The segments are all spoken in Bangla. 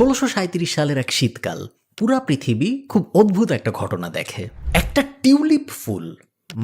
1637 সালের এক শীতকাল পুরা পৃথিবী খুব অদ্ভুত একটা ঘটনা দেখে। একটা টিউলিপ ফুল,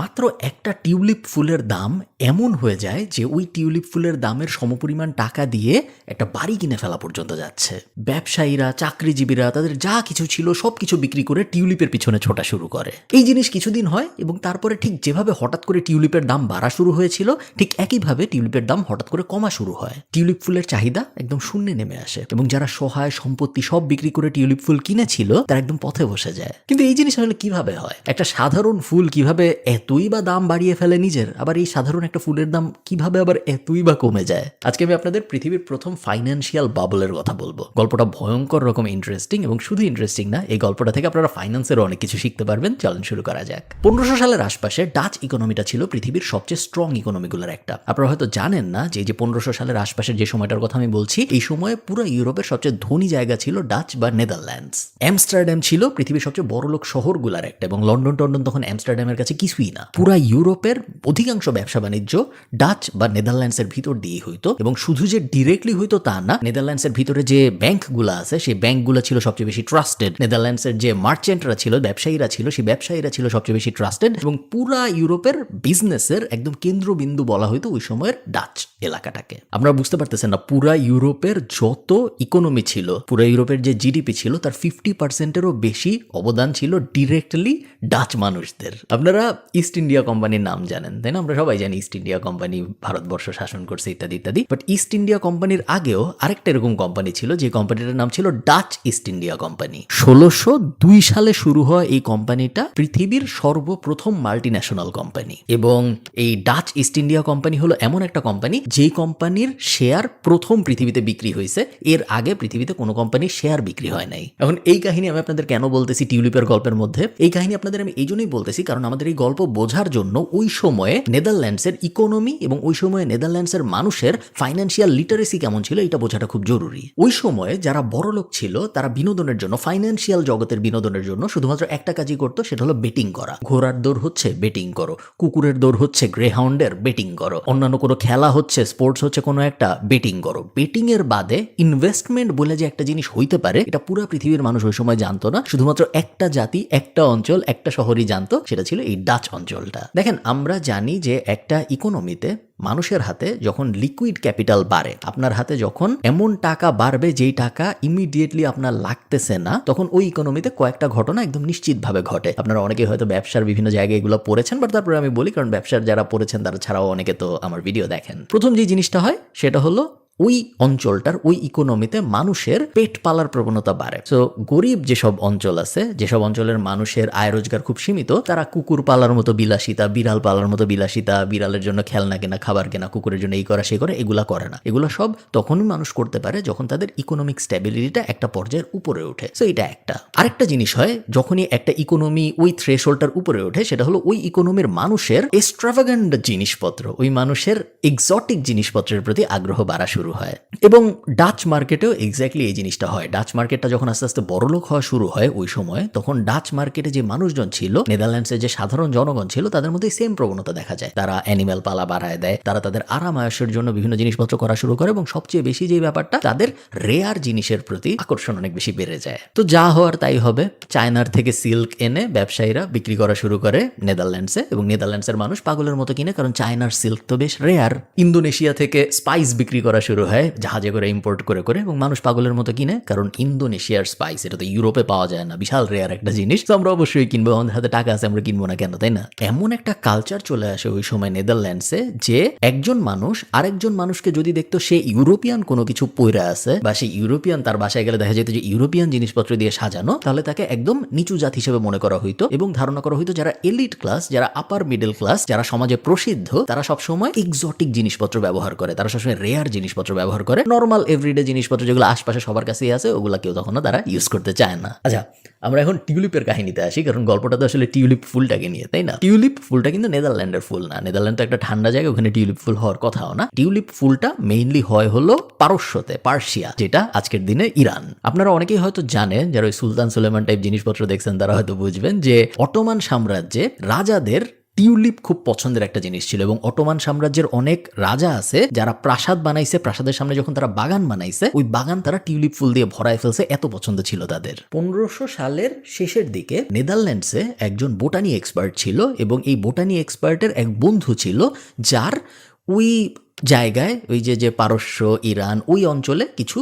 মাত্র একটা টিউলিপ ফুলের দাম এমন হয়ে যায় যে ওই টিউলিপ ফুলের দামের সমপরিমাণ টাকা দিয়ে একটা বাড়ি কিনে ফেলা পর্যন্ত যাচ্ছে। ব্যবসায়ীরা, চাকরিজীবীরা তাদের যা কিছু ছিল সব কিছু বিক্রি করে টিউলিপের পিছনে ছোটা শুরু করে। এই জিনিস কিছুদিন হয় এবং তারপরে ঠিক যেভাবে হঠাৎ করে টিউলিপের দাম বাড়া শুরু হয়েছিল ঠিক একইভাবে টিউলিপের দাম হঠাৎ করে কমা শুরু হয়। টিউলিপ ফুলের চাহিদা একদম শূন্যে নেমে আসে এবং যারা সহায় সম্পত্তি সব বিক্রি করে টিউলিপ ফুল কিনেছিল তারা একদম পথে বসে যায়। কিন্তু এই জিনিস আসলে কিভাবে হয়? একটা সাধারণ ফুল কিভাবে এতই বা দাম বাড়িয়ে ফেলে নিজের, আবার এই সাধারণ একটা ফুলের দাম কিভাবে আবার এতই বা কমে যায়? আজকে আমি আপনাদের পৃথিবীর প্রথম ফাইন্যান্সিয়াল বাবলের কথা বলবো। গল্পটা ভয়ঙ্কর রকম ইন্টারেস্টিং এবং শুধু ইন্টারেস্টিং না, এই গল্পটা থেকে আপনারা ফাইন্যান্সেরও অনেক কিছু শিখতে পারবেন। চলেন শুরু করা যাক। 1500 সালের আশপাশে ডাচ ইকোনমিটা ছিল পৃথিবীর সবচেয়ে স্ট্রং ইকোনমিগুলোর একটা। আপনারা হয়তো জানেন না যে 1500 সালের আশপাশের যে সময়টার কথা আমি বলছি, এই সময়ে পুরো ইউরোপের সবচেয়ে ধনী জায়গা ছিল ডাচ বা নেদারল্যান্ডস। আমস্টারডাম ছিল পৃথিবীর সবচেয়ে বড়লোক শহরগুলোর একটা এবং লন্ডন টন্ডন তখন আমস্টারডামের কাছে কিছুই না। পুরা ইউরোপের অধিকাংশ ব্যবসা বাণিজ্য ডাচ বা নেদারল্যান্ডসের ভিতর দিয়ে হইতো এবং শুধু যে ডিরেক্টলি হইতো তা না, নেদারল্যান্ডসের ভিতরে যে ব্যাংকগুলো আছে সেই ব্যাংকগুলো ছিল সবচেয়ে বেশি ট্রাস্টেড। নেদারল্যান্ডসের যে মার্চেন্টরা ছিল, ব্যবসায়ীরা ছিল, সেই ব্যবসায়ীরা ছিল সবচেয়ে বেশি ট্রাস্টেড এবং পুরা ইউরোপের বিজনেসের একদম কেন্দ্রবিন্দু বলা হইতো ওই সময়ের ডাচ এলাকাটাকে। আপনারা বুঝতে পারতেছেন না, পুরা ইউরোপের যত ইকোনমি ছিল, পুরা ইউরোপের যে জিডিপি ছিল তার 50%-এরও বেশি অবদান ছিল ডিরেক্টলি ডাচ মানুষদের। আপনারা ইস্ট ইন্ডিয়া কোম্পানির নাম জানেন তাই না? আমরা সবাই জানি ইস্ট ইন্ডিয়া কোম্পানি ভারতবর্ষ শাসন করছে ইত্যাদি ইত্যাদি। বাট ইস্ট ইন্ডিয়া কোম্পানির আগেও আরেকটা এরকম কোম্পানি ছিল যে কোম্পানিটার নাম ছিল ডাচ ইস্ট ইন্ডিয়া কোম্পানি। 1602 সালে শুরু হয় এই কোম্পানিটা, পৃথিবীর সর্বপ্রথম মাল্টি ন্যাশনাল কোম্পানি। এবং এই ডাচ ইস্ট ইন্ডিয়া কোম্পানি হলো এমন একটা কোম্পানি যেই কোম্পানির শেয়ার প্রথম পৃথিবীতে বিক্রি হয়েছে। এর আগে পৃথিবীতে কোনো কোম্পানির শেয়ার বিক্রি হয় নাই। এখন এই কাহিনী আমি আপনাদের কেন বলতেছি টিউলিপের গল্পের মধ্যে? এই কাহিনী আপনাদের আমি এই জন্যই বলতেছি কারণ আমাদের এই গল্প বোঝার জন্য ওই সময়ে নেদারল্যান্ডসের ইকোনমি এবং ওই সময়ে নেদারল্যান্ডসের মানুষের ফাইন্যান্সিয়াল লিটারেসি কেমন ছিল এটা বোঝাটা খুব জরুরি। ওই সময়ে যারা বড় লোক ছিল তারা বিনোদনের জন্য, ফাইন্যান্সিয়াল জগতের বিনোদনের জন্য শুধুমাত্র একটা কাজই করতো, সেটা হলো বেটিং করা। ঘোড়ার দৌড় হচ্ছে, বেটিং করো। কুকুরের দৌড় হচ্ছে, গ্রেহাউন্ডের, বেটিং করো। অন্যান্য কোনো খেলা হচ্ছে, স্পোর্টস হচ্ছে কোনো একটা, বেটিং করো। বেটিং এর বাদে ইনভেস্টমেন্ট বলে যে একটা জিনিস হইতে পারে এটা পুরো পৃথিবীর মানুষ ওই সময় জানতো না। শুধুমাত্র একটা জাতি, একটা অঞ্চল, একটা শহরই জানতো, সেটা ছিল এই ডাচ অঞ্চলটা। দেখেন, আমরা জানি যে একটা ইকোনমিতে মানুষের হাতে যখন লিকুইড ক্যাপিটাল বাড়ে, আপনার হাতে যখন এমন টাকা বাড়বে যেই টাকা ইমিডিয়েটলি আপনার লাগতেছে না, তখন ওই ইকোনমিতে কয়েকটা ঘটনা একদম নিশ্চিতভাবে ঘটে। আপনারা অনেকে হয়তো ব্যবসার বিভিন্ন জায়গায় এগুলো পড়েছেন, বাট তারপরে আমি বলি কারণ ব্যবসার যারা পড়েছেন তারা ছাড়াও অনেকে তো আমার ভিডিও দেখেন। প্রথম যে জিনিসটা হয় সেটা হলো ওই অঞ্চলটার, ওই ইকোনমিতে মানুষের পেট পালার প্রবণতা বাড়ে। সো গরিব যেসব অঞ্চল আছে, যেসব অঞ্চলের মানুষের আয় রোজগার খুব সীমিত, তারা কুকুর পালার মতো বিলাসিতা, বিড়াল পালার মতো বিলাসিতা, বিড়ালের জন্য খেলনা কেনা, খাবার কেনা, কুকুরের জন্য এই করা সেই করে, এগুলা করে না। এগুলো সব তখনই মানুষ করতে পারে যখন তাদের ইকোনমিক স্ট্যাবিলিটিটা একটা পর্যায়ের উপরে ওঠে। সো এটা একটা। আরেকটা জিনিস হয় যখনই একটা ইকোনমি ওই থ্রেশহোল্ডটার উপরে ওঠে, সেটা হলো ওই ইকোনমির মানুষের এক্সট্রাভাগান্ট জিনিসপত্র, ওই মানুষের এক্সোটিক জিনিসপত্রের প্রতি আগ্রহ বাড়া শুরু হয়। এবং ডাচ মার্কেটেও এক্স্যাক্টলি এই জিনিসটা হয়। ডাচ মার্কেটটা যখন আস্তে আস্তে বড়লোক হওয়া শুরু হয় ওই সময়, তখন ডাচ মার্কেটে যে মানুষজন ছিল, নেদারল্যান্ডসের যে সাধারণ জনগণ ছিল, তাদের মধ্যে সেম প্রবণতা দেখা যায়। তারা অ্যানিম্যাল পালা বাড়ায় দেয়, তারা তাদের আরাম আয়েশের জন্য বিভিন্ন জিনিসপত্র করা শুরু করে এবং সবচেয়ে বেশি যে ব্যাপারটা, তাদের রেয়ার জিনিসের প্রতি আকর্ষণ অনেক বেশি বেড়ে যায়। তো যা হওয়ার তাই হবে। চায়নার থেকে সিল্ক এনে ব্যবসায়ীরা বিক্রি করা শুরু করে নেদারল্যান্ডসে এবং নেদারল্যান্ডসের মানুষ পাগলের মতো কিনে, কারণ চায়নার সিল্ক তো বেশ রেয়ার। ইন্দোনেশিয়া থেকে স্পাইস বিক্রি করা শুরু হয় জাহাজে করে, ইম্পোর্ট করে করে, এবং মানুষ পাগলের মতো কিনে, কারণ ইন্দোনেশিয়ার স্পাইস এটা তো ইউরোপে পাওয়া যায় না, বিশাল রেয়ার একটা জিনিস। তো আমরা অবশ্যই কিনবো, আমাদের হাতে টাকা আছে, আমরা কিনবো না কেন, তাই না? এমন একটা কালচার চলে আসে ওই সময় নেদারল্যান্ডসে যে একজন মানুষ আরেকজন মানুষকে যদি দেখতো সে ইউরোপিয়ান কোনো কিছু পইরা আছে, বা সেই ইউরোপিয়ান, তার বাসায় গেলে দেখা যেত যে ইউরোপিয়ান জিনিসপত্র দিয়ে সাজানো, তাহলে তাকে একদম নিচু জাত হিসেবে মনে করা হইতো এবং ধারণা করা হইতো যারা এলিট ক্লাস, যারা আপার মিডল ক্লাস, যারা সমাজে প্রসিদ্ধ, তারা সবসময় এক্সোটিক জিনিসপত্র ব্যবহার করে, তারা সবসময় রেয়ার জিনিসপত্র ব্যবহার করে। নর্মাল এভরিডে জিনিসপত্র যেগুলো আশপাশে সবার কাছেই আছে, ওগুলা কেউ তখন তারা ইউজ করতে চায় না। আচ্ছা, আমরা এখন টিউলিপের কাহিনীতে আসি, কারণ গল্পটা তো আসলে টিউলিপ ফুলটাকে নিয়ে, তাই না? টিউলিপ ফুলটা কিন্তু নেদারল্যান্ডের ফুল না। নেদারল্যান্ড তো একটা ঠান্ডা জায়গা, ওখানে টিউলিপ ফুল হওয়ার কথাও না। টিউলিপ ফুলটা মেইনলি হয় হলো পারস্যতে, পার্সিয়া, যেটা আজকের দিনে ইরান। আপনারা অনেকেই হয়তো জানেন, যারা ওই সুলতান সুলেমান টাইপ জিনিসপত্র দেখছেন তারা হয়তো বুঝবেন যে অটোমান সাম্রাজ্যে রাজাদের টিউলিপ খুব পছন্দের একটা জিনিস ছিল এবং অটোমান সাম্রাজ্যের অনেক রাজা আছে যারা প্রাসাদ বানাইছে, প্রাসাদের সামনে যখন তারা বাগান বানাইছে ওই বাগান তারা টিউলিপ ফুল দিয়ে ভরায় ফেলছে, এত পছন্দ ছিল তাদের। 1500 সালের শেষের দিকে নেদারল্যান্ডসে একজন বোটানি এক্সপার্ট ছিল এবং এই বোটানি এক্সপার্টের এক বন্ধু ছিল যার ওই জায়গায় ওই যে পারস্য, ইরান ওই অঞ্চলে কিছু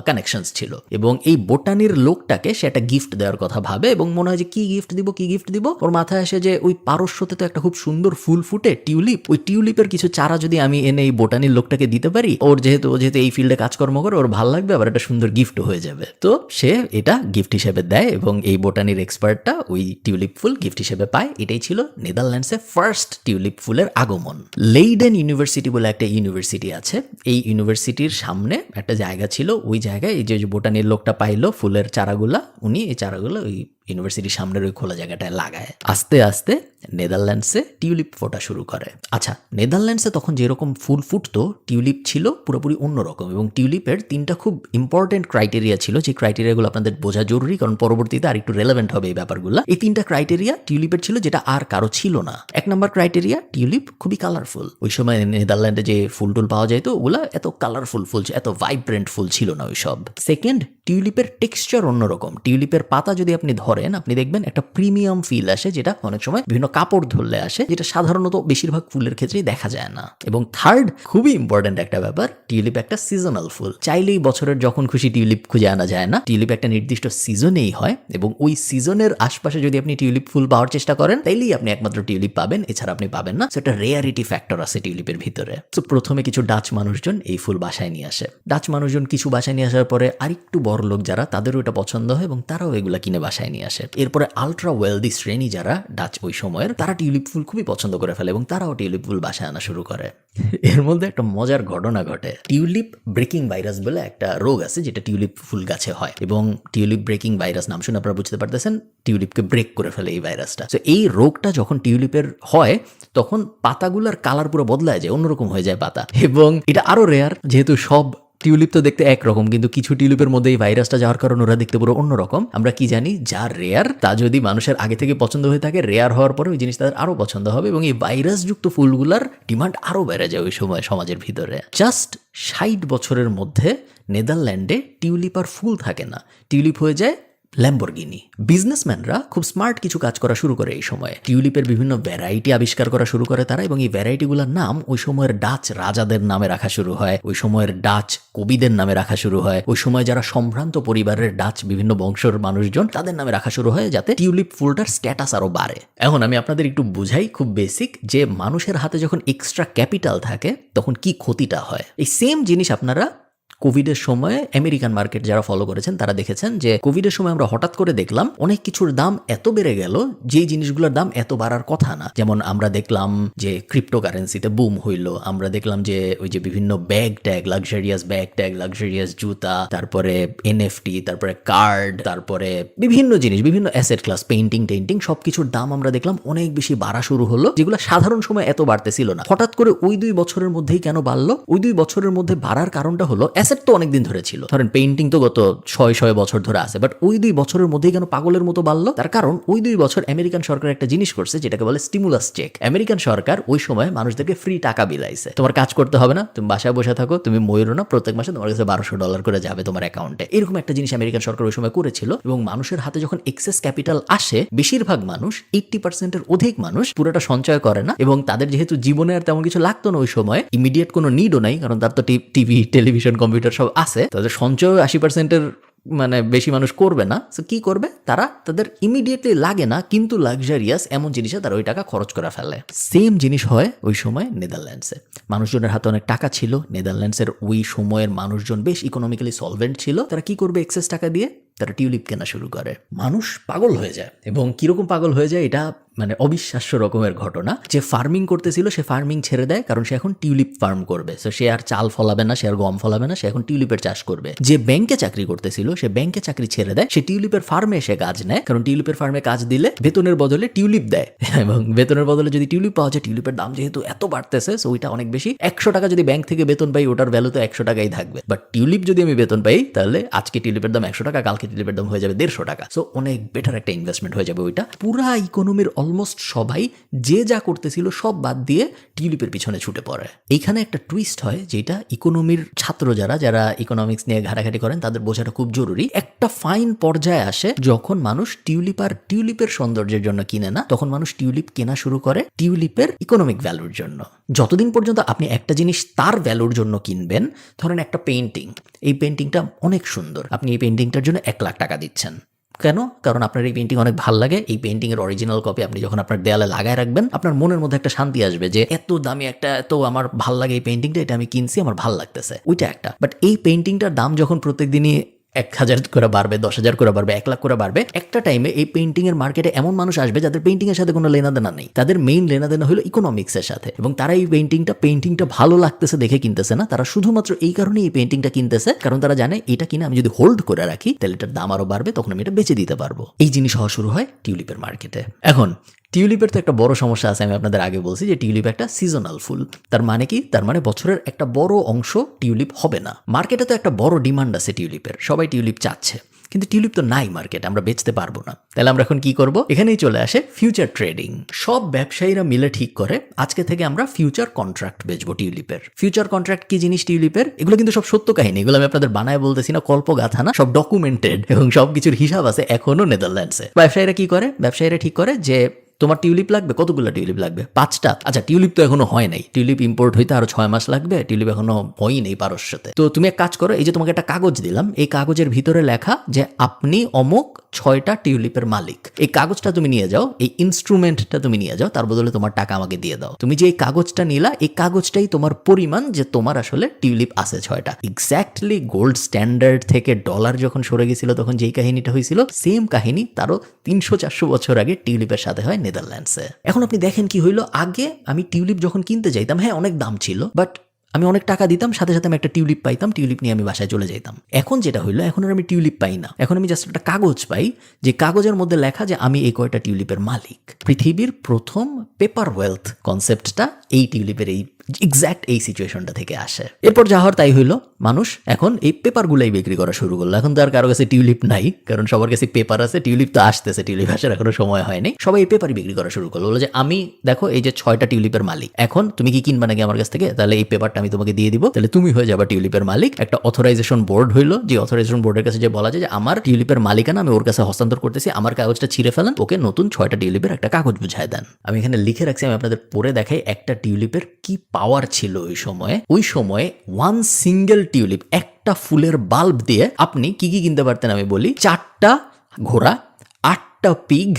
কানেকশনস ছিল এবং এই বোটানির লোকটাকে সে একটা গিফট দেওয়ার কথা ভাবে এবং মনে হয় যে কি গিফট দিব ওর মাথায় আসে যে ওই পারস্যতে তো একটা খুব সুন্দর ফুল ফুটে টিউলিপ, ওই টিউলিপের কিছু চারা যদি আমি এনে এই বোটানির লোকটাকে দিতে পারি, ওর যেহেতু এই ফিল্ডে কাজকর্ম করে ওর ভালো লাগবে, আবার একটা সুন্দর গিফট হয়ে যাবে। তো সে এটা গিফট হিসেবে দেয় এবং এই বোটানির এক্সপার্টটা ওই টিউলিপ ফুল গিফট হিসেবে পায়। এটাই ছিল নেদারল্যান্ডসে ফার্স্ট টিউলিপ ফুলের আগমন। লেইডেন ইউনিভার্সিটি বলে একটা ইউনিভার্সিটি আছে, এই ইউনিভার্সিটির সামনে একটা জায়গা ছিল, ওই জায়গায় এই যে বোটানির লোকটা পাইলো ফুলের চারাগুলা, উনি এই চারাগুলো ওই ইউনিভার্সিটির সামনের ওই খোলা জায়গাটায় লাগায়। আস্তে আস্তে নেদারল্যান্ডসে টিউলিপ ফোটা শুরু করে। আচ্ছা, নেদারল্যান্ডসে তখন যেরকম ফুল ফুটতো টিউলিপ ছিল পুরোপুরি অন্যরকম এবং টিউলিপের 3টা খুব ইম্পর্টেন্ট ক্রাইটেরিয়া ছিল, যে ক্রাইটেরিয়াগুলো আপনাদের বোঝা জরুরি কারণ পরবর্তীতে আর একটু রেলেভেন্ট হবে এই ব্যাপারগুলো। এই 3টা ক্রাইটেরিয়া টিউলিপের ছিল যেটা আর কারো ছিল না। 1 নম্বর ক্রাইটেরিয়া, টিউলিপ খুবই কালারফুল। ওই সময় নেদারল্যান্ডে যে ফুল টুল পাওয়া যায় তো ওগুলা এত কালারফুল ফুল, এত ভাইব্রেন্ট ফুল ছিল না ওই সব। সেকেন্ড, টিউলিপের টেক্সচার অন্যরকম। টিউলিপের পাতা যদি আপনি ধরেন আপনি দেখবেন একটা প্রিমিয়াম ফিল আসে, যেটা অনেক সময় বিভিন্ন কাপড় ধরলে আসে, যেটা সাধারণত বেশিরভাগ ফুলের ক্ষেত্রেই দেখা যায় না। এবং থার্ড, খুবই ইম্পর্টেন্ট একটা ব্যাপার, টিউলিপ একটা সিজনাল ফুল। চাইলেই বছরের যখন খুশি টিউলিপ খুঁজে আনা যায় না, টিউলিপ একটা নির্দিষ্ট সিজনেই হয় এবং ওই সিজনের আশপাশে যদি আপনি টিউলিপ ফুল পাওয়ার চেষ্টা করেন তাইলেই আপনি একমাত্র টিউলিপ পাবেন, এছাড়া আপনি পাবেন না। সেটা রেয়ারিটি ফ্যাক্টর আছে টিউলিপের ভিতরে। তো প্রথমে কিছু ডাচ মানুষজন এই ফুল বাসায় নিয়ে আসে। ডাচ মানুষজন কিছু বাসায় নিয়ে আসার পরে আরেকটু বড় লোক যারা, তাদেরও এটা পছন্দ হয় এবং তারাও এগুলা কিনে বাসায় নিয়ে আসে। এরপরে আলট্রা ওয়েলদি শ্রেণী যারা ডাচ ওই সময়ের, তারা টিউলিপ ফুল খুবই পছন্দ করে ফেলে এবং তারাও টিউলিপ ফুল বাসায় আনা শুরু করে। এর মধ্যে একটা মজার ঘটনা ঘটে। টিউলিপ ব্রেকিং ভাইরাস বলে একটা রোগ আছে যেটা টিউলিপ ফুল গাছে হয় এবং টিউলিপ ব্রেকিং ভাইরাস নাম শুনে আপনারা বুঝতে পারতেছেন টিউলিপকে ব্রেক করে ফেলে এই ভাইরাসটা। তো এই রোগটা যখন টিউলিপের হয় তখন পাতাগুলোর কালার পুরো বদলায় যায়, অন্যরকম হয়ে যায় পাতা। এবং এটা আরো রেয়ার, যেহেতু সব টিউলিপ তো দেখতে একরকম, কিন্তু কিছু টিউলিপের মধ্যে এই ভাইরাসটা যাওয়ার কারণে ওরা দেখতে পুরো অন্যরকম। আমরা কি জানি, যা রেয়ার তা যদি মানুষের আগে থেকে পছন্দ হয়ে থাকে, রেয়ার হওয়ার পরে ওই জিনিস তাদের আরো পছন্দ হবে এবং এই ভাইরাসযুক্ত ফুলগুলার ডিমান্ড আরো বেড়ে যায় ওই সময় সমাজের ভিতরে। জাস্ট 60 বছরের মধ্যে নেদারল্যান্ডে টিউলিপ আর ফুল থাকে না, টিউলিপ হয়ে যায় ল্যাম্বরগিনি। বিজনেসম্যানরা খুব স্মার্ট কিছু কাজ করা শুরু করে এই সময়। টিউলিপের বিভিন্ন ভ্যারাইটি আবিষ্কার করা শুরু করে তারা এবং এই ভ্যারাইটিগুলোর নাম ওই সময়ের ডাচ রাজাদের নামে রাখা শুরু হয়, ওই সময়ের ডাচ কবিদের নামে রাখা শুরু হয়, ওই সময় যারা সম্ভ্রান্ত পরিবারের ডাচ বিভিন্ন বংশের মানুষজন তাদের নামে রাখা শুরু হয়, যাতে টিউলিপ ফুলটার স্ট্যাটাস আরো বাড়ে। এখন আমি আপনাদের একটু বুঝাই, খুব বেসিক, যে মানুষের হাতে যখন এক্সট্রা ক্যাপিটাল থাকে তখন কি ক্ষতিটা হয়। এই সেম জিনিস আপনারা কোভিডের সময় আমেরিকান মার্কেট যারা ফলো করেছেন তারা দেখেছেন যে কোভিডের সময় আমরা হঠাৎ করে দেখলাম অনেক কিছুর দাম এত বেড়ে গেল যেই জিনিসগুলোর দাম এত বাড়ার কথা না। যেমন আমরা দেখলাম যে ক্রিপ্টোকারেন্সিতে বুম হইল, আমরা দেখলাম যে ওই যে বিভিন্ন bag tag, luxurious bag tag, luxurious জুতা, তারপরে এনএফটি, তারপরে কার্ড, তারপরে বিভিন্ন জিনিস, বিভিন্ন অ্যাসেট ক্লাস, পেইন্টিং সবকিছুর দাম আমরা দেখলাম অনেক বেশি বাড়া শুরু হলো, যেগুলো সাধারণ সময় এত বাড়তেছিল না। হঠাৎ করে ওই 2 বছরের মধ্যেই কেন বাড়লো? ওই 2 বছরের মধ্যে বাড়ার কারণটা হলো তো অনেকদিন ধরে ছিল, ধরেন পেইন্টিং তো গত 600 বছর ধরে আছে, বাট ওই 2 বছরের মধ্যেই কেন পাগলের মতো বাড়লো? তার কারণ ওই 2 বছর আমেরিকান সরকার একটা জিনিস করছে যেটাকে বলে স্টিমুলাস চেক। আমেরিকান সরকার ওই সময় মানুষদেরকে ফ্রি টাকা বিলাইছে, তোমার কাজ করতে হবে না, তুমি বাসায় বসে থাকো, তুমি ময়ূরো না, প্রত্যেক মাসে তোমার কাছে $1200 করে যাবে তোমার অ্যাকাউন্টে। এরকম একটা জিনিস আমেরিকান সরকার ওই সময় করেছিল এবং মানুষের হাতে যখন এক্সেস ক্যাপিটাল আসে, বেশিরভাগ মানুষ 80%-এর অধিক মানুষ পুরোটা সঞ্চয় করে না এবং তাদের যেহেতু জীবনে আর তেমন কিছু লাগতো না ওই সময়, ইমিডিয়েট কোনো নিডও নাই, কারণ তার তো টিভি, টেলিভিশন, কম্পিউটার সব আছে, তাদের সঞ্চয় 80%-এর মানে বেশি মানুষ করবে না। তো কি করবে তারা? তাদের ইমিডিয়েটলি লাগে না কিন্তু লাক্সারিয়াস এমন জিনিসে তারা ওই টাকা খরচ করে ফেলে। সেম জিনিস হয় ওই সময় নেদারল্যান্ডসে। মানুষজনের হাতে অনেক টাকা ছিল, নেদারল্যান্ডসের ওই সময়ের মানুষজন বেশ ইকোনমিক্যালি সলভেন্ট ছিল। তারা কি করবে এক্সেস টাকা দিয়ে? তারা টিউলিপ কেনা শুরু করে। মানুষ পাগল হয়ে যায় এবং কিরকম পাগল হয়ে যায় এটা মানে অবিশ্বাস্য রকমের ঘটনা। যে ফার্মিং করতেছিল সে ফার্মিং ছেড়ে দেয়, কারণ সে এখন টিউলিপ ফার্ম করবে। তো সে আর চাল ফলাবে না, সে আর গম ফলাবে না, সে এখন টিউলিপের চাষ করবে। যে ব্যাংকে চাকরি করতেছিল সে ব্যাংকে চাকরি ছেড়ে দেয়, সে টিউলিপের ফার্মে এসে কাজ নেয়, কারণ টিউলিপের ফার্মে কাজ দিলে বেতনের বদলে টিউলিপ দেয় এবং বেতনের বদলে যদি টিউলিপ পাওয়া যায়, টিউলিপের দাম যেহেতু এত বাড়তেছে সো ওইটা অনেক বেশি। 100 টাকা যদি ব্যাংক থেকে বেতন পাই ওটার ভ্যালু তো 100 টাকাই থাকবে, বাট টিউলিপ যদি আমি বেতন পাই তাহলে আজকে টিউলিপের দাম 100 টাকা, কালকে টিউলিপের দাম হয়ে যাবে 150 টাকা। সো অনেক বেটার একটা ইনভেস্টমেন্ট হয়ে যাবে ওইটা। পুরা ইকোনমির অলমোস্ট সবাই যে যা করতেছিল সব বাদ দিয়ে টিউলিপের পিছনে ছুটে পড়ে। এইখানে একটা টুইস্ট হয় যেটা ইকোনমির ছাত্র যারা ইকোনমিক্স নিয়ে ঘাটাঘাটি করেন তাদের বোঝাটা খুব জরুরি। একটা ফাইন পর্যায়ে আসে যখন মানুষ টিউলিপ আর টিউলিপের সৌন্দর্যের জন্য কিনে না, তখন মানুষ টিউলিপ কেনা শুরু করে টিউলিপের ইকোনমিক ভ্যালুর জন্য। যতদিন পর্যন্ত আপনি একটা জিনিস তার ভ্যালুর জন্য কিনবেন, ধরেন একটা পেইন্টিং, এই পেইন্টিংটা অনেক সুন্দর, আপনি এই পেইন্টিংটার জন্য 1 লাখ টাকা দিচ্ছেন। কেন? কারণ আপনার এই পেইন্টিং অনেক ভালো লাগে। এই পেইন্টিং এর অরিজিনাল কপি আপনি যখন আপনার দেয়ালে লাগায় রাখবেন, আপনার মনের মধ্যে একটা শান্তি আসবে যে এত দামি একটা, এত আমার ভাল লাগে এই পেইন্টিংটা, এটা আমি কিনছি, আমার ভাল লাগতেছে, ওইটা একটা। বাট এই পেইন্টিংটার দাম যখন প্রত্যেকদিনই 1000 করে বাড়বে, 10,000 করে বাড়বে, 1 লাখ করে বাড়বে, একটা টাইমে এই পেইন্টিং এর মার্কেটে এমন মানুষ আসবে যাদের পেইন্টিং এর সাথে কোনো লেনাদেনা নেই, তাদের মেইন লেনাদেনা হলো ইকোনমিক্স এর সাথে, এবং তারা এই পেইন্টিংটা ভালো লাগতেছে দেখে কিনতেছে না, তারা শুধুমাত্র এই কারণে এই পেইন্টিংটা কিনতেছে কারণ তারা জানে এটা কিনে আমি যদি হোল্ড করে রাখি তাহলে এটার দাম আরো বাড়বে, তখন আমি এটা বেচে দিতে পারবো। এই জিনিস হওয়া শুরু হয় টিউলিপের মার্কেটে। এখন টিউলিপের তো একটা বড় সমস্যা আছে, আমি আপনাদের আগে বলছি যে টিউলিপ একটা সিজনাল ফুল। তার মানে কি? তার মানে বছরের একটা বড় অংশ টিউলিপ হবে না। মার্কেটে তো একটা বড় ডিমান্ড আছে টিউলিপের, সবাই টিউলিপ চাচ্ছে, কিন্তু টিউলিপ তো নাই মার্কেট, আমরা বেচতে পারবো না। তাহলে আমরা এখন কি করব? এখানেই চলে আসে ফিউচার ট্রেডিং। সব ব্যবসায়ীরা মিলে ঠিক করে আজকে থেকে আমরা ফিউচার কন্ট্রাক্ট বেচবো টিউলিপের। ফিউচার কন্ট্রাক্ট কি জিনিস টিউলিপের? এগুলো কিন্তু সব সত্য কাহিনী, এগুলো আমি আপনাদের বানায় বলতেছি না, কল্পগাথা না, সব ডকুমেন্টেড এবং সবকিছুর হিসাব আছে এখনো নেদারল্যান্ডসে। ব্যবসায়ীরা কি করে? ব্যবসায়ীরা ঠিক করে যে তোমার টিউলিপ লাগবে, কতগুলো টিউলিপ লাগবে? 5টা। আচ্ছা, টিউলিপ তো এখনো হয় নাই, টিউলিপ ইম্পোর্ট হইতে আরো 6 মাস লাগবে, টিউলিপ এখনো হয়ই নেই পারস্যতে। তো তুমি এক কাজ করো, এই যে তোমাকে একটা কাগজ দিলাম, এই কাগজের ভিতরে লেখা যে আপনি অমুক 6টা টিউলিপের মালিক। এই কাগজটা তুমি নিয়ে যাও, এই ইনস্ট্রুমেন্টটা তুমি নিয়ে যাও, তার বদলে তোমার টাকা আমাকে দিয়ে দাও। তুমি যে এই কাগজটা নিলা, এই কাগজটাই তোমার পরিমাণ যে তোমার আসলে টিউলিপ আছে 6টা। এক্স্যাক্টলি গোল্ড স্ট্যান্ডার্ড থেকে ডলার যখন সরে গেছিল তখন যেই কাহিনীটা হয়েছিল, সেম কাহিনী তারও 300-400 বছর আগে টিউলিপের সাথে হয় নেদারল্যান্ডসে। এখন আপনি দেখেন কি হইলো, আগে আমি টিউলিপ যখন কিনতে যাইতাম, হ্যাঁ অনেক দাম ছিল, বাট আমি অনেক টাকা দিতাম, সাথে সাথে আমি একটা টিউলিপ পাইতাম, টিউলিপ নিয়ে আমি বাসায় চলে যেতাম। এখন যেটা হইলো, এখন আর আমি টিউলিপ পাই না, এখন আমি জাস্ট একটা কাগজ পাই, যে কাগজের মধ্যে লেখা যে আমি এই কয়টা টিউলিপের মালিক। পৃথিবীর প্রথম পেপার ওয়েলথ কনসেপ্টটা এই টিউলিপের এই এক্স্যাক্ট এই সিচুয়েশনটা থেকে আসে। এরপর যা হওয়ার তাই হইলো, মানুষ এখন এই পেপারগুলাই বিক্রি করা শুরু করলো। এখন তো আর কারো কাছে টিউলিপ নাই, কারণ সবার কাছে পেপার আছে, টিউলিপ তো আসতেছে, টিউলিপ আসার এখনো সময় হয়নি, সবাই এই পেপারই বিক্রি করা শুরু করলো। বলে যে আমি দেখো এই যে 6টা টিউলিপের মালিক, এখন তুমি কি কিনবা নাকি আমার কাছ থেকে? তাহলে এই পেপারটা আমি তোমাকে দিয়ে দিব, তাহলে তুমি হয়ে যাবা টিউলিপের মালিক। একটা অথরাইজেশন বোর্ড হইলো, যে অথরাইজেশন বোর্ডের কাছে যে বলা যায় যে আমার টিউলিপের মালিকানা আমি ওর কাছে হস্তান্তর করতেছি, আমার কাগজটা ছিঁড়ে ফেলেন, ওকে নতুন 6টা টিউলিপের একটা কাগজ বুঝায় দেন। আমি এখানে লিখে রাখছি, আমি আপনাদের পড়ে দেখাই একটা টিউলিপের কি পাওয়ার ছিল ওই সময়ে 1 সিঙ্গেল টিউলিপ, একটা ফুলের বাল্ব দিয়ে আপনি কি কি কিনতে পারতেন আমি বলি। 4টা ঘোড়া, 8টা পিগ,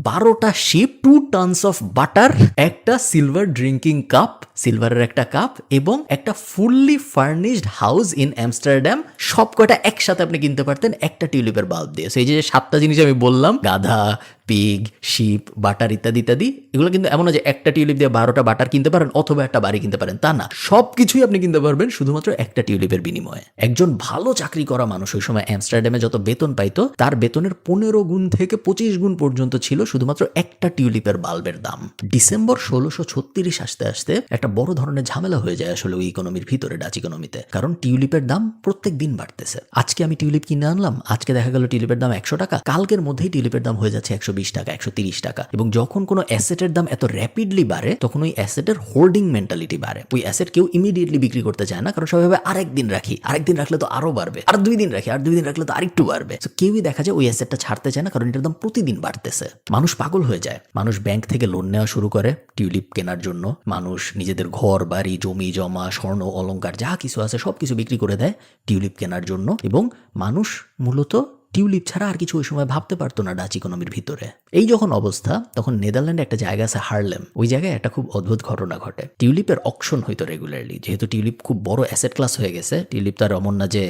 12টা শিপ, 2 টনস অফ বাটার, একটা সিলভার ড্রিঙ্কিং কাপ, সিলভারের একটা কাপ, এবং একটা fully furnished house in Amsterdam. সব কটা একসাথে আপনি কিনতে পারতেন একটা টিউলিপের বাল্ব দিয়ে। সেই যে 7টা জিনিস আমি বললাম, গাধা, পিগ, শিপ, বাটার ইত্যাদি ইত্যাদি, এগুলো কিন্তু এমন না যে একটা টিউলিপ দিয়ে 12টা বাটার কিনতে পারেন অথবা একটা বাড়ি কিনতে পারেন, তা না, সবকিছুই আপনি কিনতে পারবেন শুধুমাত্র একটা টিউলিপের বিনিময়ে। একজন ভালো চাকরি করা মানুষ ওই সময় আমস্টারডামে যত বেতন পাইতো, তার বেতনের 15 গুণ থেকে 25 গুণ পর্যন্ত ছিল শুধুমাত্র একটা টিউলিপের বাল্বের দাম। ডিসেম্বর 1636 আসতে আসতে একটা বড় ধরনের ঝামেলা হয়ে যায় আসলে ওই ইকোনমির ভিতরে, ডাচ ইকোনমিতে, কারণ টিউলিপের দাম প্রত্যেক দিন বাড়তেছে। আজকে আমি টিউলিপ কিনে আনলাম, আজকে দেখা গেল টিউলিপের দাম 100 টাকা, কালকের মধ্যেই টিউলিপের দাম হয়ে যাচ্ছে 120 টাকা, 130 টাকা। এবং যখন কোনো অ্যাসেটের দাম এত র্যাপিডলি বাড়ে, তখন ওই অ্যাসেটের হোল্ডিং মেন্টালিটি বাড়ে। ওই অ্যাসেট কেউ ইমিডিয়েটলি বিক্রি করতে চায় না, কারণ সবাই ভাবে আরেকদিন রাখি, আরেকদিন রাখলে তো আরো বাড়বে, আর 2 দিন রাখি, আর 2 দিন রাখলে তো আরেকটু বাড়বে। তো কেউই দেখা যায় ওই অ্যাসেটটা ছাড়তে চায় না, কারণ এটার দাম প্রতিদিন বাড়তেছে। মানুষ পাগল হয়ে যায়, মানুষ ব্যাংক থেকে লোন নেওয়া শুরু করে টিউলিপ কেনার জন্য। মানুষ নিজেদের ঘর বাড়ি, জমি জমা, স্বর্ণ অলংকার যা কিছু আছে সবকিছু বিক্রি করে দেয় টিউলিপ কেনার জন্য। এবং মানুষ মূলত টিউলিপ ছাড়া আর কিছু ওই সময় ভাবতে পারতো না ডাচ ইকোনমির ভিতরে। এই যখন অবস্থা, তখন নেদারল্যান্ডে একটা জায়গা আছে হার্লেম, ওই জায়গায় একটা খুব অদ্ভুত ঘটনা ঘটে। টিউলিপের অকশন হইতো রেগুলারলি, যেহেতু টিউলিপ খুব বড় অ্যাসেট ক্লাস হয়ে গেছে। টিউলিপ তার এমন না যে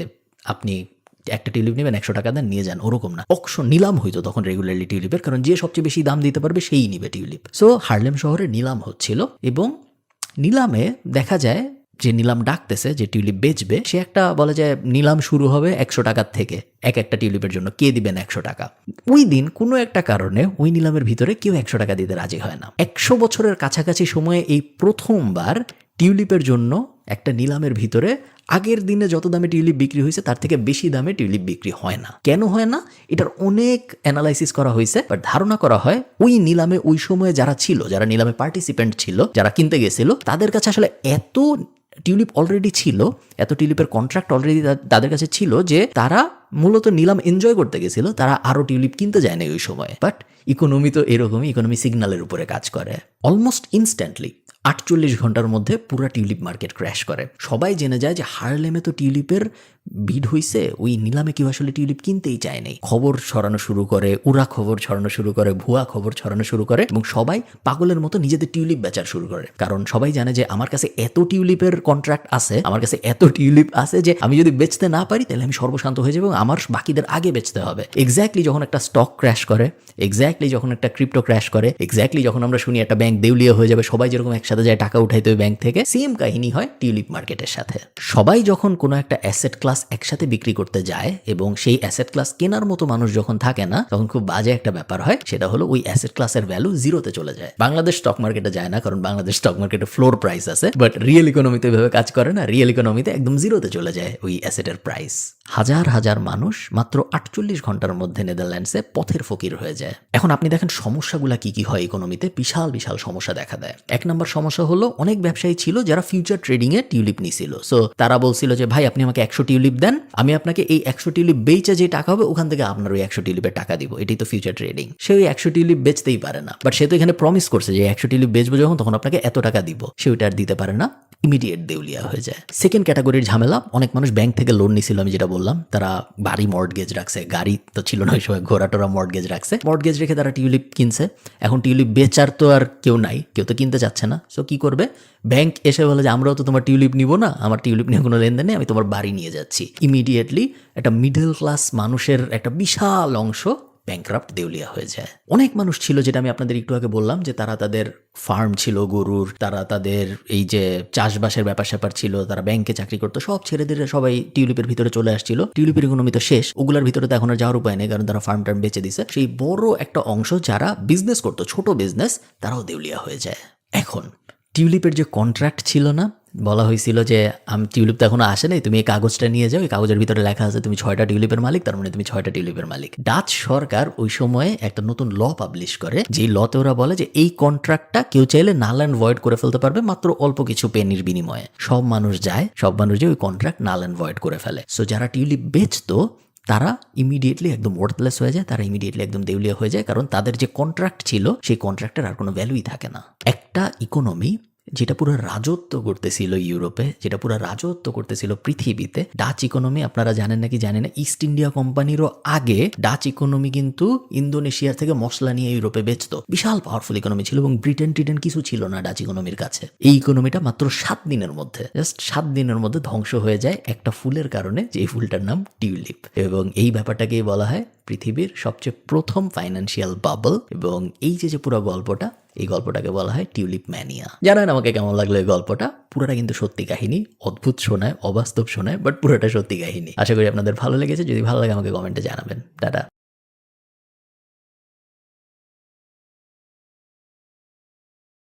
আপনি একটা টিউলিপ নেবেন 100 টাকা দেন নিয়ে যান, ওরকম না। অকশন, নিলাম হইতো তখন রেগুলারলি টিউলিপের, কারণ যে সবচেয়ে বেশি দাম দিতে পারবে সেই নিবে টিউলিপ। সো হার্লেম শহরে নিলাম হচ্ছিল, এবং নিলামে দেখা যায় যে নিলাম ডাকতেছে যে টিউলিপ বেচবে, সে একটা বলে যে নিলাম শুরু হবে 100 টাকার থেকে, একটা টিউলিপের জন্য কে দিবেন 100 টাকা। ওই দিন কোনো একটা কারণে ওই নিলামের ভিতরে কেউ 100 টাকা দিতে রাজি হয় না। 100 বছরের কাছাকাছি সময়ে এই প্রথমবার টিউলিপের জন্য একটা নিলামের ভিতরে আগের দিনে যত দামে টিউলিপ বিক্রি হয়েছে তার থেকে বেশি দামে টিউলিপ বিক্রি হয় না। কেন হয় না? এটার অনেক অ্যানালাইসিস করা হয়েছে, বাট ধারণা করা হয় ওই নিলামে ওই সময়ে যারা ছিল, যারা নিলামে পার্টিসিপেন্ট ছিল, যারা কিনতে গেছিল, তাদের কাছে আসলে এত টিউলিপ অলরেডি ছিল, এত টিউলিপের কন্ট্রাক্ট অলরেডি তাদের কাছে ছিল যে তারা মূলত নিলাম এনজয় করতে গেছিল, তারা আরও টিউলিপ কিনতে যায় না ওই সময়। বাট ইকোনমি তো এরকমই, ইকোনমি সিগন্যালের উপরে কাজ করে। অলমোস্ট ইনস্ট্যান্টলি 48 ঘন্টার মধ্যে পুরো টিউলিপ মার্কেট ক্র্যাশ করে। সবাই জেনে যায় যে হার্লেমে তো টিউলিপের ভিড় হইছে, ওই নিলামে কেউ আসলে টিউলিপ কিনতেই চায়নি। খবর ছড়ানো শুরু করে, উড়া খবর ছড়ানো শুরু করে, ভুয়া খবর ছড়ানো শুরু করে, এবং সবাই পাগলের মতো নিজেদের টিউলিপ বেচার শুরু করে। কারণ সবাই জানে যে আমার কাছে এত টিউলিপের কন্ট্রাক্ট আছে, আমার কাছে এত টিউলিপ আছে যে আমি যদি বেচতে না পারি তাহলে আমি সর্বশান্ত হয়ে যাবো এবং আমার বাকিদের আগে বেচতে হবে। এক্স্যাক্টলি যখন একটা স্টক ক্র্যাশ করে, এক্স্যাক্টলি যখন একটা ক্রিপ্টো ক্র্যাশ করে, এক্স্যাক্টলি যখন আমরা শুনি একটা ব্যাংক দেউলিয়া হয়ে যাবে, সবাই যেরকম একসাথে যায় টাকা উঠাইতে হবে ব্যাংক থেকে, সেম কাহিনী হয় টিউলিপ মার্কেটের সাথে। সবাই যখন কোনো একটা অ্যাসেট ক্লাস একসাথে বিক্রি করতে যায় এবং সেই অ্যাসেট ক্লাস কেনার মতো মানুষ যখন থাকে না, তখন খুব বাজে একটা ব্যাপার হয়। সেটা হলো ওই অ্যাসেট ক্লাসের ভ্যালু জিরোতে চলে যায়। বাংলাদেশ স্টক মার্কেটে যায় না, কারণ বাংলাদেশ স্টক মার্কেটে ফ্লোর প্রাইস আছে, বাট রিয়েল ইকোনমিতে এভাবে কাজ করে না। রিয়েল ইকোনমিতে একদম জিরোতে চলে যায় ওই অ্যাসেটের প্রাইস। হাজার হাজার মানুষ মাত্র 48 ঘন্টার মধ্যে নেদারল্যান্ডসে পথের ফকির হয়ে যায়। এখন আপনি দেখেন সমস্যাগুলা কি কি হয় ইকোনমিতে। বিশাল বিশাল সমস্যা দেখা দেয়। এক নম্বর সমস্যা হলো অনেক ব্যবসায়ী ছিল যারা ফিউচার ট্রেডিং এ টিউলিপ নিছিল। সো তারা বলছিল যে ভাই আপনি আমাকে 100 টিউলিপ দেন, আমি আপনাকে এই 100 টিউলিপ বেচে যে টাকা হবে ওখান থেকে আপনার ওই 100 টিউলিপের টাকা দিব। এটাই তো ফিউচার ট্রেডিং। সে ওই 100 টিউলিপ বেচতেই পারে না, বাট সে তো এখানে প্রমিস করছে যে 100 টিউলিপ বেচবো যখন, তখন আপনাকে এত টাকা দিব। সে ওইটা আর দিতে পারে না, ইমিডিয়েট দেউলিয়া হয়ে যায়। সেকেন্ড ক্যাটাগরির ঝামেলা, অনেক মানুষ ব্যাংক থেকে লোন নিছিল, আমি যেটা বললাম, তারা বাড়ি মর্টগেজ রাখছে, গাড়ি তো ছিল না ওই সময়, ঘোড়াটোরা মর্টগেজ রাখছে, মর্টগেজ রেখে তারা টিউলিপ কিনছে। এখন টিউলিপ বেচার তো আর কেউ নাই, কেউ তো কিনতে চাচ্ছে না। সো কি করবে? ব্যাংক এসে বলে যে আমরাও তো তোমার টিউলিপ নিব না, আমার টিউলিপ নিয়ে কোনো লেনদেন নেই, আমি তোমার বাড়ি নিয়ে যাচ্ছি। ইমিডিয়েটলি একটা মিডল ক্লাস মানুষের একটা বিশাল অংশ ব্যাংক্রাফট, দেউলিয়া হয়ে যায়। অনেক মানুষ ছিল, যেটা আমি আপনাদের একটু আগে বললাম, যে তারা তাদের ফার্ম ছিল গরুর, তারা তাদের এই যে চাষবাসের ব্যাপার স্যাপার ছিল, তারা ব্যাংকে চাকরি করতো, সব ছেড়ে দিয়ে সবাই টিউলিপের ভিতরে চলে আসছিল। টিউলিপের ইকোনমি তো শেষ, ওগুলার ভিতরে তো এখন আর যাওয়ার উপায় নেই, কারণ তারা ফার্ম টার্ম বেঁচে দিছে। সেই বড় একটা অংশ যারা বিজনেস করতো, ছোট বিজনেস, তারাও দেউলিয়া হয়ে যায়। এখন টিউলিপের যে কন্ট্রাক্ট ছিল না, বলা হয়েছিল যে আমি টিউলিপ তো এখনো আসে নাই, তুমি এই কাগজটা নিয়ে যাও, এই কাগজের ভিতরে লেখা আছে তুমি 6টা টিউলিপের মালিক, তার মানে তুমি 6টা টিউলিপের মালিক। ডাচ সরকার ওই সময়ে একটা নতুন ল পাবলিশ করে, যে লতে ওরা বলে যে এই কন্ট্রাক্টটা কেউ চাইলে নাল অ্যান্ড ভয়েড করে ফেলতে পারবে মাত্র অল্প কিছু পেনির বিনিময়ে। সব মানুষ যে ওই কন্ট্রাক্ট নাল অ্যান্ড ভয়েড করে ফেলে। সো যারা টিউলিপ বেচতো তারা ইমিডিয়েটলি একদম ওয়ার্থলেস হয়ে যায়, তারা ইমিডিয়েটলি একদম দেউলিয়া হয়ে যায়, কারণ তাদের যে কন্ট্রাক্ট ছিল সেই কন্ট্রাক্টের আর কোনো ভ্যালুই থাকে না। একটা ইকোনমি যেটা পুরো রাজত্ব করতেছিল ইউরোপে, যেটা পুরো রাজত্ব করতেছিল পৃথিবীতে, ডাচ ইকোনমি, আপনারা জানেন নাকি জানেন না, ইস্ট ইন্ডিয়া কোম্পানিরও আগে ডাচ ইকোনমি কিন্তু ইন্দোনেশিয়ার থেকে মশলা নিয়ে ইউরোপে বেচতো। বিশাল পাওয়ারফুল ইকোনমি ছিল এবং ব্রিটেন কিছু ছিল না ডাচ ইকোনমির কাছে। এই ইকোনমিটা মাত্র 7 দিনের মধ্যে, জাস্ট 7 দিনের মধ্যে ধ্বংস হয়ে যায় একটা ফুলের কারণে, যে এই ফুলটার নাম টিউলিপ। এবং এই ব্যাপারটাকেই বলা হয় পৃথিবীর সবচেয়ে প্রথম ফাইন্যান্সিয়াল বাবল। এবং এই যে পুরো গল্পটা, এই গল্পটাকে বলা হয় টিউলিপ ম্যানিয়া। জানেন আমাকে কেমন লাগলো এই গল্পটা? পুরোটা কিন্তু সত্যি কাহিনী, অদ্ভুত শোনায়, অবাস্তব শোনায়, বাট পুরোটা সত্যি কাহিনী। আশা করি আপনাদের ভালো লেগেছে। যদি ভালো লাগে আমাকে কমেন্টে জানাবেন। টাটা।